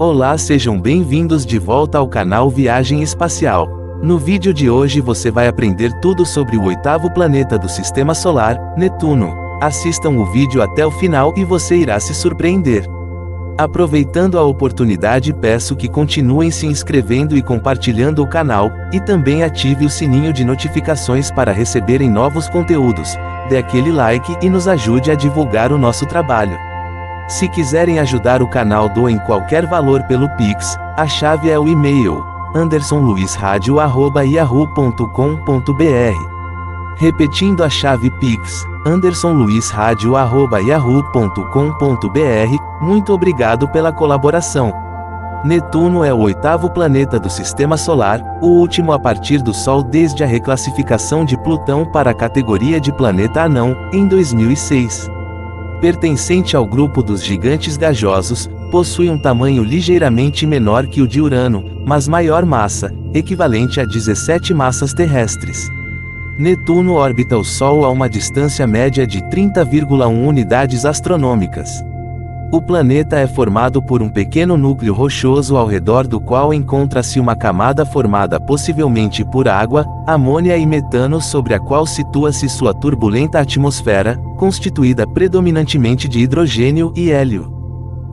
Olá, sejam bem-vindos de volta ao canal Viagem Espacial. No vídeo de hoje você vai aprender tudo sobre o oitavo planeta do Sistema Solar, Netuno. Assistam o vídeo até o final e você irá se surpreender. Aproveitando a oportunidade, peço que continuem se inscrevendo e compartilhando o canal, e também ative o sininho de notificações para receberem novos conteúdos. Dê aquele like e nos ajude a divulgar o nosso trabalho. Se quiserem ajudar o canal, doem qualquer valor pelo Pix, a chave é o e-mail andersonluisradio@yahoo.com.br. Repetindo a chave Pix, andersonluisradio@yahoo.com.br. Muito obrigado pela colaboração. Netuno é o oitavo planeta do Sistema Solar, o último a partir do Sol desde a reclassificação de Plutão para a categoria de planeta anão, em 2006. Pertencente ao grupo dos gigantes gasosos, possui um tamanho ligeiramente menor que o de Urano, mas maior massa, equivalente a 17 massas terrestres. Netuno orbita o Sol a uma distância média de 30,1 unidades astronômicas. O planeta é formado por um pequeno núcleo rochoso ao redor do qual encontra-se uma camada formada possivelmente por água, amônia e metano, sobre a qual situa-se sua turbulenta atmosfera, constituída predominantemente de hidrogênio e hélio.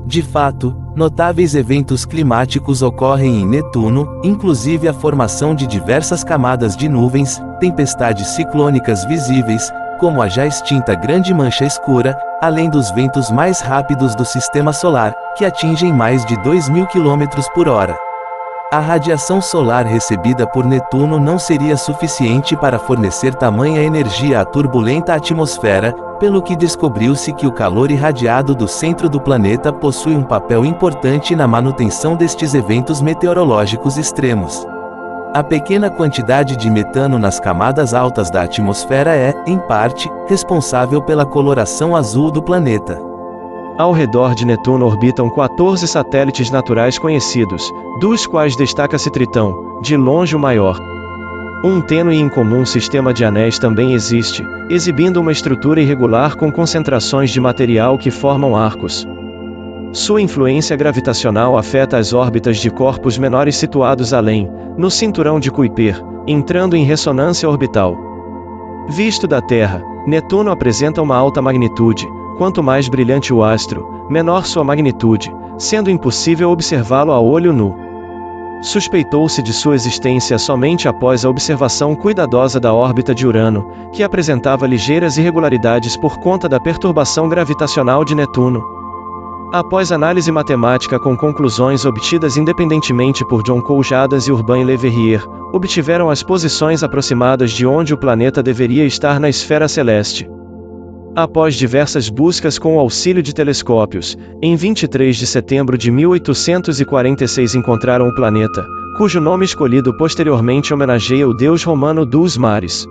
De fato, notáveis eventos climáticos ocorrem em Netuno, inclusive a formação de diversas camadas de nuvens, tempestades ciclônicas visíveis, como a já extinta Grande Mancha Escura, além dos ventos mais rápidos do Sistema Solar, que atingem mais de 2.000 km/h. A radiação solar recebida por Netuno não seria suficiente para fornecer tamanha energia à turbulenta atmosfera, pelo que descobriu-se que o calor irradiado do centro do planeta possui um papel importante na manutenção destes eventos meteorológicos extremos. A pequena quantidade de metano nas camadas altas da atmosfera é, em parte, responsável pela coloração azul do planeta. Ao redor de Netuno orbitam 14 satélites naturais conhecidos, dos quais destaca-se Tritão, de longe o maior. Um tênue e incomum sistema de anéis também existe, exibindo uma estrutura irregular com concentrações de material que formam arcos. Sua influência gravitacional afeta as órbitas de corpos menores situados além, no cinturão de Kuiper, entrando em ressonância orbital. Visto da Terra, Netuno apresenta uma alta magnitude. Quanto mais brilhante o astro, menor sua magnitude, sendo impossível observá-lo a olho nu. Suspeitou-se de sua existência somente após a observação cuidadosa da órbita de Urano, que apresentava ligeiras irregularidades por conta da perturbação gravitacional de Netuno. Após análise matemática com conclusões obtidas independentemente por John Coujadas e Urbain Le Verrier, obtiveram as posições aproximadas de onde o planeta deveria estar na esfera celeste. Após diversas buscas com o auxílio de telescópios, em 23 de setembro de 1846 encontraram o planeta, cujo nome escolhido posteriormente homenageia o deus romano dos mares.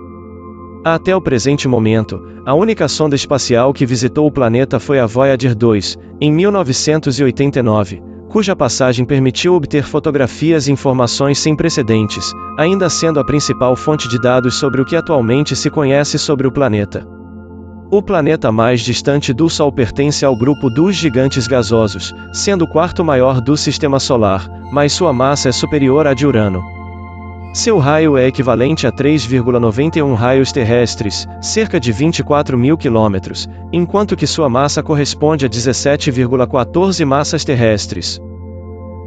Até o presente momento, a única sonda espacial que visitou o planeta foi a Voyager 2, em 1989, cuja passagem permitiu obter fotografias e informações sem precedentes, ainda sendo a principal fonte de dados sobre o que atualmente se conhece sobre o planeta. O planeta mais distante do Sol pertence ao grupo dos gigantes gasosos, sendo o quarto maior do Sistema Solar, mas sua massa é superior à de Urano. Seu raio é equivalente a 3,91 raios terrestres, cerca de 24.000 km, enquanto que sua massa corresponde a 17,14 massas terrestres.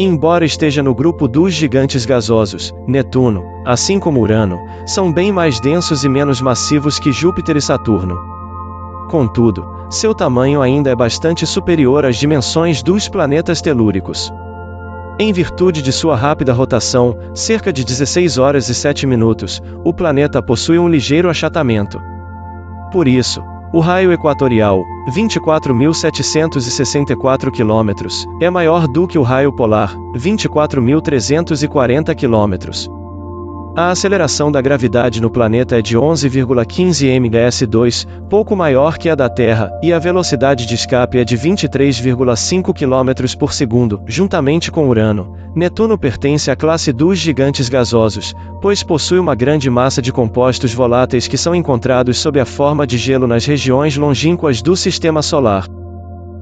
Embora esteja no grupo dos gigantes gasosos, Netuno, assim como Urano, são bem mais densos e menos massivos que Júpiter e Saturno. Contudo, seu tamanho ainda é bastante superior às dimensões dos planetas telúricos. Em virtude de sua rápida rotação, cerca de 16 horas e 7 minutos, o planeta possui um ligeiro achatamento. Por isso, o raio equatorial, 24.764 km, é maior do que o raio polar, 24.340 km. A aceleração da gravidade no planeta é de 11,15 ms2, pouco maior que a da Terra, e a velocidade de escape é de 23,5 km por segundo, juntamente com Urano. Netuno pertence à classe dos gigantes gasosos, pois possui uma grande massa de compostos voláteis que são encontrados sob a forma de gelo nas regiões longínquas do Sistema Solar.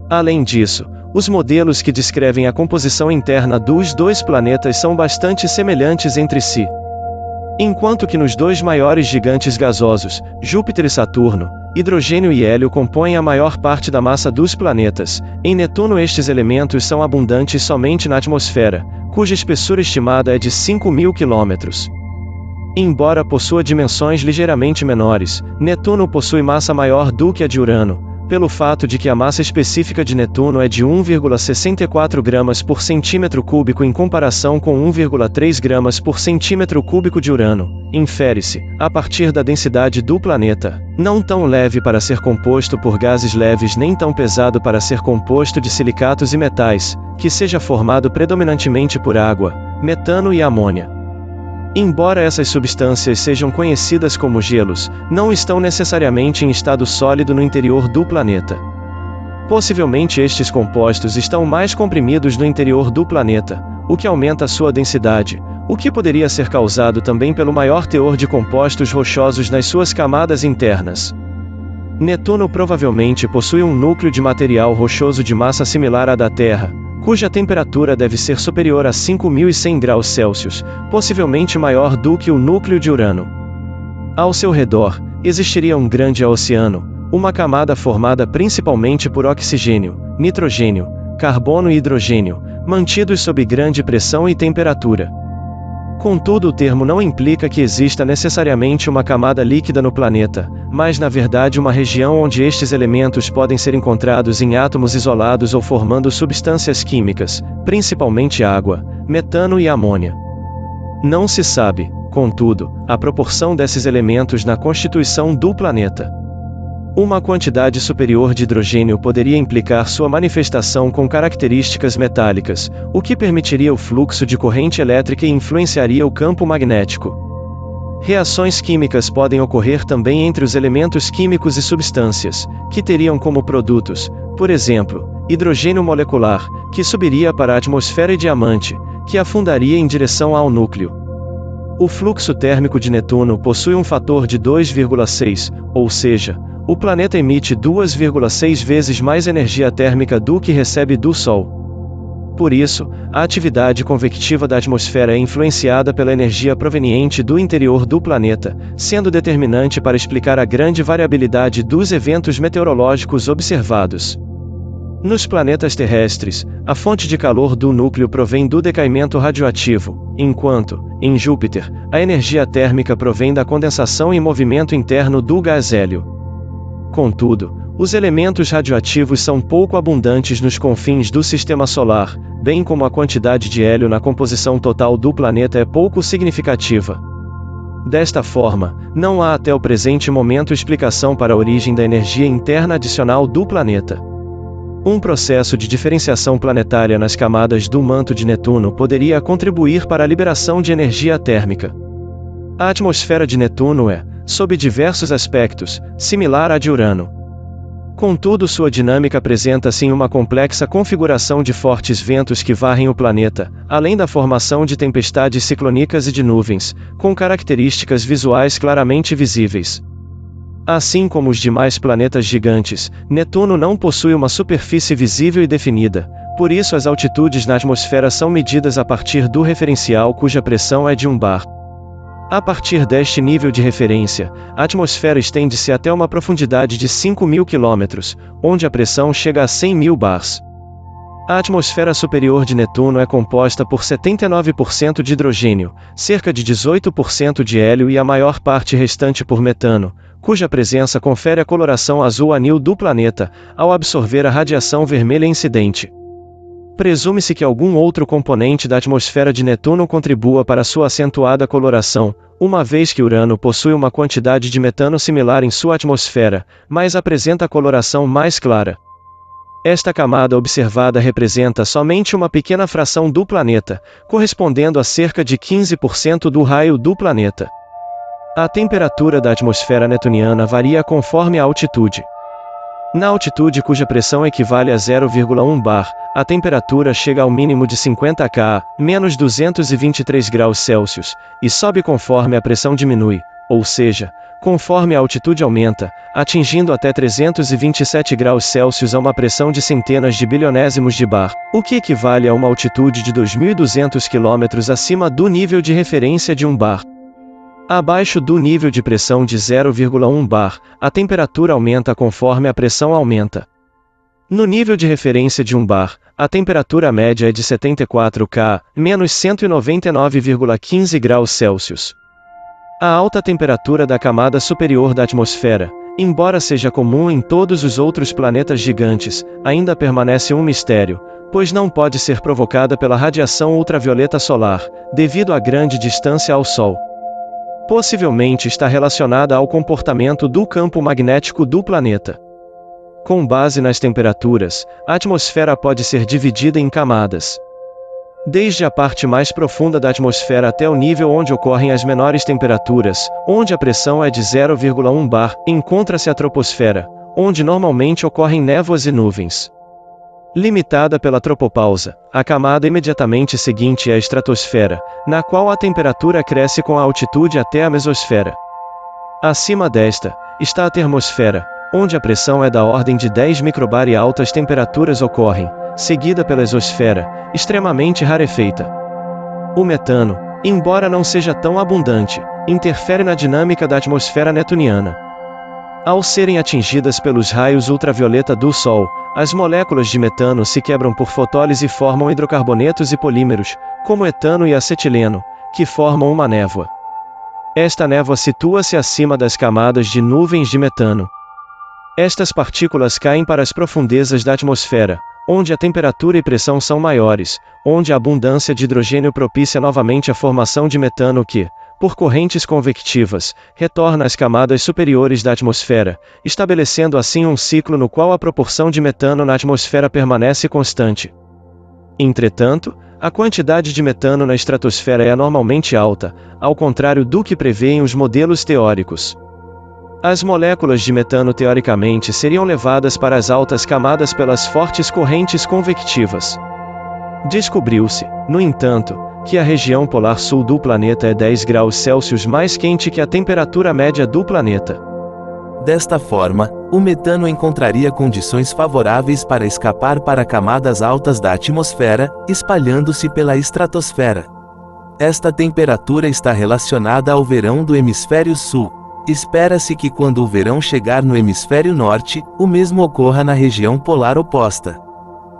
Além disso, os modelos que descrevem a composição interna dos dois planetas são bastante semelhantes entre si. Enquanto que nos dois maiores gigantes gasosos, Júpiter e Saturno, hidrogênio e hélio compõem a maior parte da massa dos planetas, em Netuno estes elementos são abundantes somente na atmosfera, cuja espessura estimada é de 5.000 km. Embora possua dimensões ligeiramente menores, Netuno possui massa maior do que a de Urano, pelo fato de que a massa específica de Netuno é de 1,64 gramas por centímetro cúbico em comparação com 1,3 gramas por centímetro cúbico de Urano, infere-se, a partir da densidade do planeta, não tão leve para ser composto por gases leves nem tão pesado para ser composto de silicatos e metais, que seja formado predominantemente por água, metano e amônia. Embora essas substâncias sejam conhecidas como gelos, não estão necessariamente em estado sólido no interior do planeta. Possivelmente estes compostos estão mais comprimidos no interior do planeta, o que aumenta sua densidade, o que poderia ser causado também pelo maior teor de compostos rochosos nas suas camadas internas. Netuno provavelmente possui um núcleo de material rochoso de massa similar à da Terra, cuja temperatura deve ser superior a 5.100 graus Celsius, possivelmente maior do que o núcleo de Urano. Ao seu redor, existiria um grande oceano, uma camada formada principalmente por oxigênio, nitrogênio, carbono e hidrogênio, mantidos sob grande pressão e temperatura. Contudo, o termo não implica que exista necessariamente uma camada líquida no planeta, mas na verdade uma região onde estes elementos podem ser encontrados em átomos isolados ou formando substâncias químicas, principalmente água, metano e amônia. Não se sabe, contudo, a proporção desses elementos na constituição do planeta. Uma quantidade superior de hidrogênio poderia implicar sua manifestação com características metálicas, o que permitiria o fluxo de corrente elétrica e influenciaria o campo magnético. Reações químicas podem ocorrer também entre os elementos químicos e substâncias, que teriam como produtos, por exemplo, hidrogênio molecular, que subiria para a atmosfera e diamante, que afundaria em direção ao núcleo. O fluxo térmico de Netuno possui um fator de 2,6, ou seja, o planeta emite 2,6 vezes mais energia térmica do que recebe do Sol. Por isso, a atividade convectiva da atmosfera é influenciada pela energia proveniente do interior do planeta, sendo determinante para explicar a grande variabilidade dos eventos meteorológicos observados. Nos planetas terrestres, a fonte de calor do núcleo provém do decaimento radioativo, enquanto, em Júpiter, a energia térmica provém da condensação e movimento interno do gás hélio. Contudo, os elementos radioativos são pouco abundantes nos confins do Sistema Solar, bem como a quantidade de hélio na composição total do planeta é pouco significativa. Desta forma, não há até o presente momento explicação para a origem da energia interna adicional do planeta. Um processo de diferenciação planetária nas camadas do manto de Netuno poderia contribuir para a liberação de energia térmica. A atmosfera de Netuno é, sob diversos aspectos, similar à de Urano. Contudo, sua dinâmica apresenta-se em uma complexa configuração de fortes ventos que varrem o planeta, além da formação de tempestades ciclônicas e de nuvens, com características visuais claramente visíveis. Assim como os demais planetas gigantes, Netuno não possui uma superfície visível e definida, por isso as altitudes na atmosfera são medidas a partir do referencial cuja pressão é de 1 bar. A partir deste nível de referência, a atmosfera estende-se até uma profundidade de 5.000 km, onde a pressão chega a 100.000 bars. A atmosfera superior de Netuno é composta por 79% de hidrogênio, cerca de 18% de hélio e a maior parte restante por metano, cuja presença confere a coloração azul anil do planeta, ao absorver a radiação vermelha incidente. Presume-se que algum outro componente da atmosfera de Netuno contribua para sua acentuada coloração, uma vez que Urano possui uma quantidade de metano similar em sua atmosfera, mas apresenta coloração mais clara. Esta camada observada representa somente uma pequena fração do planeta, correspondendo a cerca de 15% do raio do planeta. A temperatura da atmosfera netuniana varia conforme a altitude. Na altitude cuja pressão equivale a 0,1 bar, a temperatura chega ao mínimo de 50 K, menos 223 graus Celsius, e sobe conforme a pressão diminui, ou seja, conforme a altitude aumenta, atingindo até 327 graus Celsius a uma pressão de centenas de bilionésimos de bar, o que equivale a uma altitude de 2.200 km acima do nível de referência de um bar. Abaixo do nível de pressão de 0,1 bar, a temperatura aumenta conforme a pressão aumenta. No nível de referência de um bar, a temperatura média é de 74 K, menos 199,15 graus Celsius. A alta temperatura da camada superior da atmosfera, embora seja comum em todos os outros planetas gigantes, ainda permanece um mistério, pois não pode ser provocada pela radiação ultravioleta solar, devido à grande distância ao Sol. Possivelmente está relacionada ao comportamento do campo magnético do planeta. Com base nas temperaturas, a atmosfera pode ser dividida em camadas. Desde a parte mais profunda da atmosfera até o nível onde ocorrem as menores temperaturas, onde a pressão é de 0,1 bar, encontra-se a troposfera, onde normalmente ocorrem névoas e nuvens. Limitada pela tropopausa, a camada imediatamente seguinte é a estratosfera, na qual a temperatura cresce com a altitude até a mesosfera. Acima desta, está a termosfera, onde a pressão é da ordem de 10 microbar e altas temperaturas ocorrem, seguida pela exosfera, extremamente rarefeita. O metano, embora não seja tão abundante, interfere na dinâmica da atmosfera netuniana. Ao serem atingidas pelos raios ultravioleta do Sol, as moléculas de metano se quebram por fotólise e formam hidrocarbonetos e polímeros, como etano e acetileno, que formam uma névoa. Esta névoa situa-se acima das camadas de nuvens de metano. Estas partículas caem para as profundezas da atmosfera, onde a temperatura e pressão são maiores, onde a abundância de hidrogênio propicia novamente a formação de metano que, por correntes convectivas, retorna às camadas superiores da atmosfera, estabelecendo assim um ciclo no qual a proporção de metano na atmosfera permanece constante. Entretanto, a quantidade de metano na estratosfera é anormalmente alta, ao contrário do que prevêem os modelos teóricos. As moléculas de metano teoricamente seriam levadas para as altas camadas pelas fortes correntes convectivas. Descobriu-se, no entanto, que a região polar sul do planeta é 10 graus Celsius mais quente que a temperatura média do planeta. Desta forma, o metano encontraria condições favoráveis para escapar para camadas altas da atmosfera, espalhando-se pela estratosfera. Esta temperatura está relacionada ao verão do hemisfério sul. Espera-se que quando o verão chegar no hemisfério norte, o mesmo ocorra na região polar oposta.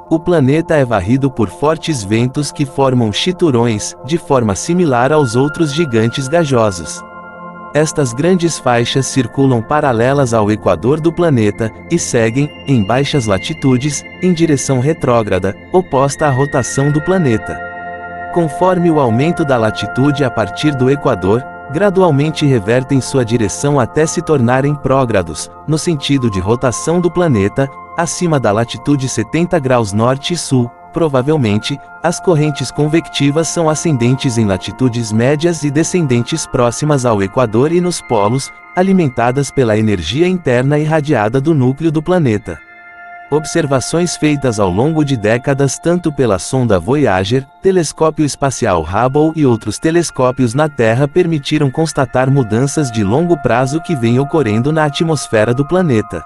O planeta é varrido por fortes ventos que formam chiturões, de forma similar aos outros gigantes gasosos. Estas grandes faixas circulam paralelas ao equador do planeta, e seguem, em baixas latitudes, em direção retrógrada, oposta à rotação do planeta. Conforme o aumento da latitude a partir do equador, gradualmente revertem sua direção até se tornarem prógrados, no sentido de rotação do planeta, acima da latitude 70 graus norte e sul. Provavelmente, as correntes convectivas são ascendentes em latitudes médias e descendentes próximas ao equador e nos polos, alimentadas pela energia interna irradiada do núcleo do planeta. Observações feitas ao longo de décadas tanto pela sonda Voyager, telescópio espacial Hubble e outros telescópios na Terra permitiram constatar mudanças de longo prazo que vêm ocorrendo na atmosfera do planeta.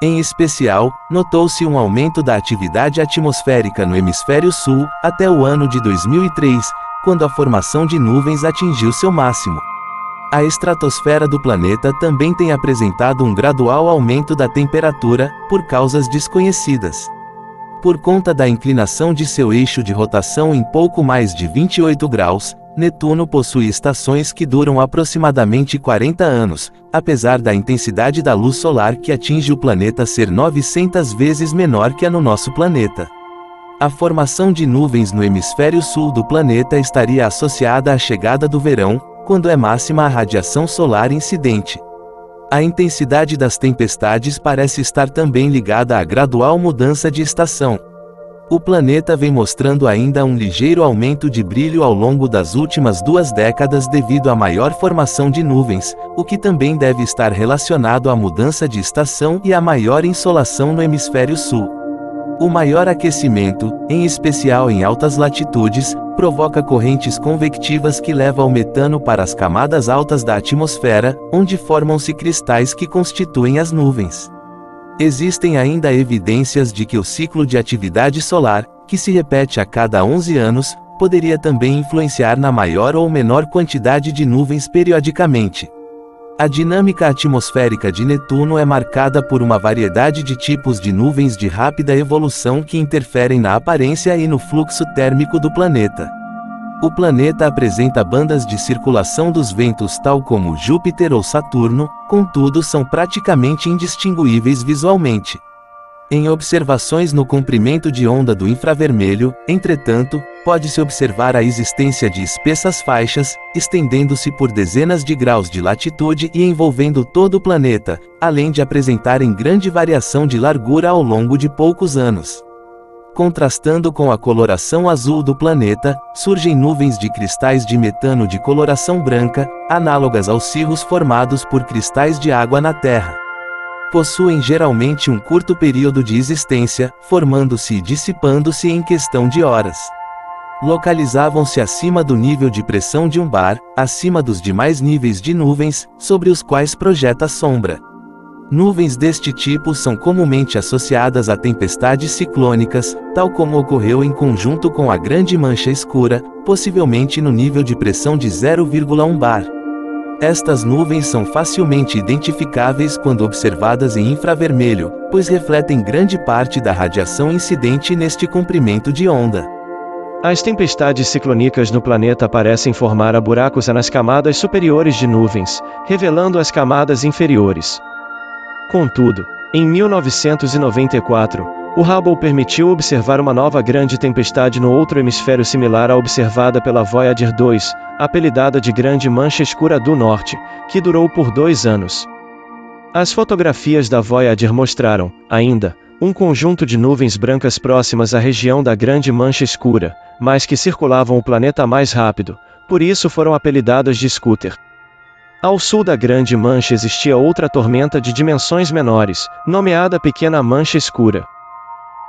Em especial, notou-se um aumento da atividade atmosférica no hemisfério sul, até o ano de 2003, quando a formação de nuvens atingiu seu máximo. A estratosfera do planeta também tem apresentado um gradual aumento da temperatura, por causas desconhecidas. Por conta da inclinação de seu eixo de rotação em pouco mais de 28 graus, Netuno possui estações que duram aproximadamente 40 anos, apesar da intensidade da luz solar que atinge o planeta ser 900 vezes menor que a no nosso planeta. A formação de nuvens no hemisfério sul do planeta estaria associada à chegada do verão, quando é máxima a radiação solar incidente. A intensidade das tempestades parece estar também ligada à gradual mudança de estação. O planeta vem mostrando ainda um ligeiro aumento de brilho ao longo das últimas 2 décadas devido à maior formação de nuvens, o que também deve estar relacionado à mudança de estação e à maior insolação no hemisfério sul. O maior aquecimento, em especial em altas latitudes, provoca correntes convectivas que levam o metano para as camadas altas da atmosfera, onde formam-se cristais que constituem as nuvens. Existem ainda evidências de que o ciclo de atividade solar, que se repete a cada 11 anos, poderia também influenciar na maior ou menor quantidade de nuvens periodicamente. A dinâmica atmosférica de Netuno é marcada por uma variedade de tipos de nuvens de rápida evolução que interferem na aparência e no fluxo térmico do planeta. O planeta apresenta bandas de circulação dos ventos tal como Júpiter ou Saturno, contudo são praticamente indistinguíveis visualmente. Em observações no comprimento de onda do infravermelho, entretanto, pode-se observar a existência de espessas faixas, estendendo-se por dezenas de graus de latitude e envolvendo todo o planeta, além de apresentarem grande variação de largura ao longo de poucos anos. Contrastando com a coloração azul do planeta, surgem nuvens de cristais de metano de coloração branca, análogas aos cirros formados por cristais de água na Terra. Possuem geralmente um curto período de existência, formando-se e dissipando-se em questão de horas. Localizavam-se acima do nível de pressão de um bar, acima dos demais níveis de nuvens, sobre os quais projeta sombra. Nuvens deste tipo são comumente associadas a tempestades ciclônicas, tal como ocorreu em conjunto com a Grande Mancha Escura, possivelmente no nível de pressão de 0,1 bar. Estas nuvens são facilmente identificáveis quando observadas em infravermelho, pois refletem grande parte da radiação incidente neste comprimento de onda. As tempestades ciclônicas no planeta parecem formar buracos nas camadas superiores de nuvens, revelando as camadas inferiores. Contudo, em 1994, o Hubble permitiu observar uma nova grande tempestade no outro hemisfério similar à observada pela Voyager 2, apelidada de Grande Mancha Escura do Norte, que durou por 2 anos. As fotografias da Voyager mostraram, ainda, um conjunto de nuvens brancas próximas à região da Grande Mancha Escura, mas que circulavam o planeta mais rápido, por isso foram apelidadas de Scooter. Ao sul da Grande Mancha existia outra tormenta de dimensões menores, nomeada Pequena Mancha Escura.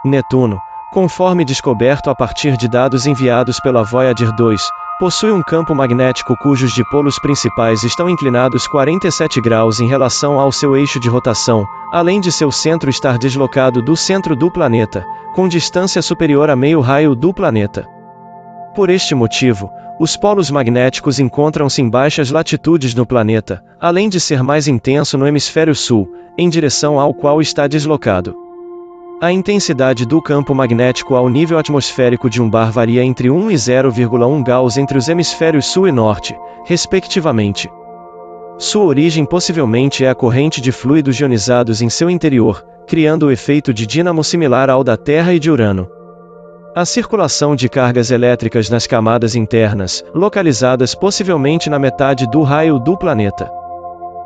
Netuno, conforme descoberto a partir de dados enviados pela Voyager 2, possui um campo magnético cujos dipolos principais estão inclinados 47 graus em relação ao seu eixo de rotação, além de seu centro estar deslocado do centro do planeta, com distância superior a meio raio do planeta. Por este motivo, os polos magnéticos encontram-se em baixas latitudes no planeta, além de ser mais intenso no hemisfério sul, em direção ao qual está deslocado. A intensidade do campo magnético ao nível atmosférico de um bar varia entre 1 e 0,1 Gauss entre os hemisférios sul e norte, respectivamente. Sua origem possivelmente é a corrente de fluidos ionizados em seu interior, criando o efeito de dínamo similar ao da Terra e de Urano. A circulação de cargas elétricas nas camadas internas, localizadas possivelmente na metade do raio do planeta.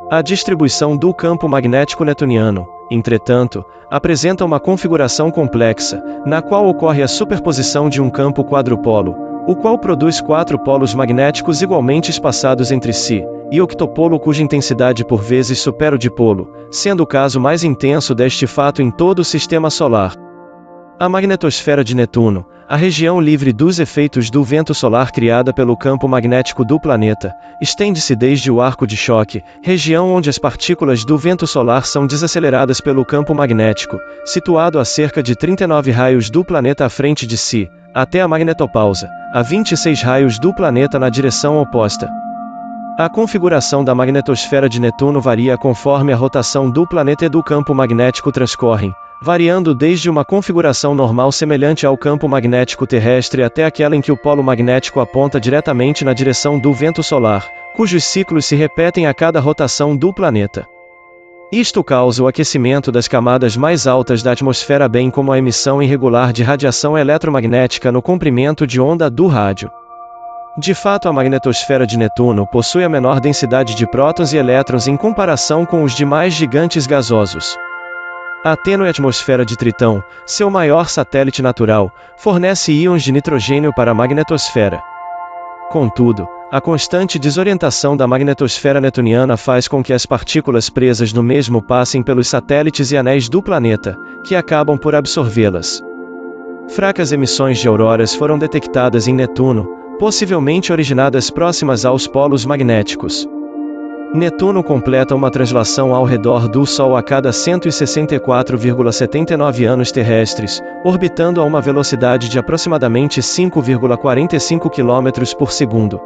A distribuição do campo magnético netuniano, entretanto, apresenta uma configuração complexa, na qual ocorre a superposição de um campo quadrupolo, o qual produz 4 polos magnéticos igualmente espaçados entre si, e octopolo cuja intensidade por vezes supera o dipolo, sendo o caso mais intenso deste fato em todo o Sistema Solar. A magnetosfera de Netuno, a região livre dos efeitos do vento solar criada pelo campo magnético do planeta, estende-se desde o arco de choque, região onde as partículas do vento solar são desaceleradas pelo campo magnético, situado a cerca de 39 raios do planeta à frente de si, até a magnetopausa, a 26 raios do planeta na direção oposta. A configuração da magnetosfera de Netuno varia conforme a rotação do planeta e do campo magnético transcorrem, variando desde uma configuração normal semelhante ao campo magnético terrestre até aquela em que o polo magnético aponta diretamente na direção do vento solar, cujos ciclos se repetem a cada rotação do planeta. Isto causa o aquecimento das camadas mais altas da atmosfera bem como a emissão irregular de radiação eletromagnética no comprimento de onda do rádio. De fato, a magnetosfera de Netuno possui a menor densidade de prótons e elétrons em comparação com os demais gigantes gasosos. A tênue atmosfera de Tritão, seu maior satélite natural, fornece íons de nitrogênio para a magnetosfera. Contudo, a constante desorientação da magnetosfera netuniana faz com que as partículas presas no mesmo passem pelos satélites e anéis do planeta, que acabam por absorvê-las. Fracas emissões de auroras foram detectadas em Netuno, possivelmente originadas próximas aos polos magnéticos. Netuno completa uma translação ao redor do Sol a cada 164,79 anos terrestres, orbitando a uma velocidade de aproximadamente 5,45 km por segundo.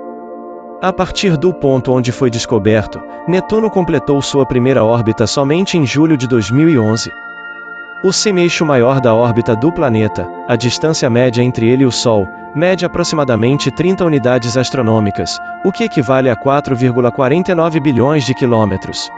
A partir do ponto onde foi descoberto, Netuno completou sua primeira órbita somente em julho de 2011. O semeixo maior da órbita do planeta, a distância média entre ele e o Sol, mede aproximadamente 30 unidades astronômicas, o que equivale a 4,49 bilhões de quilômetros.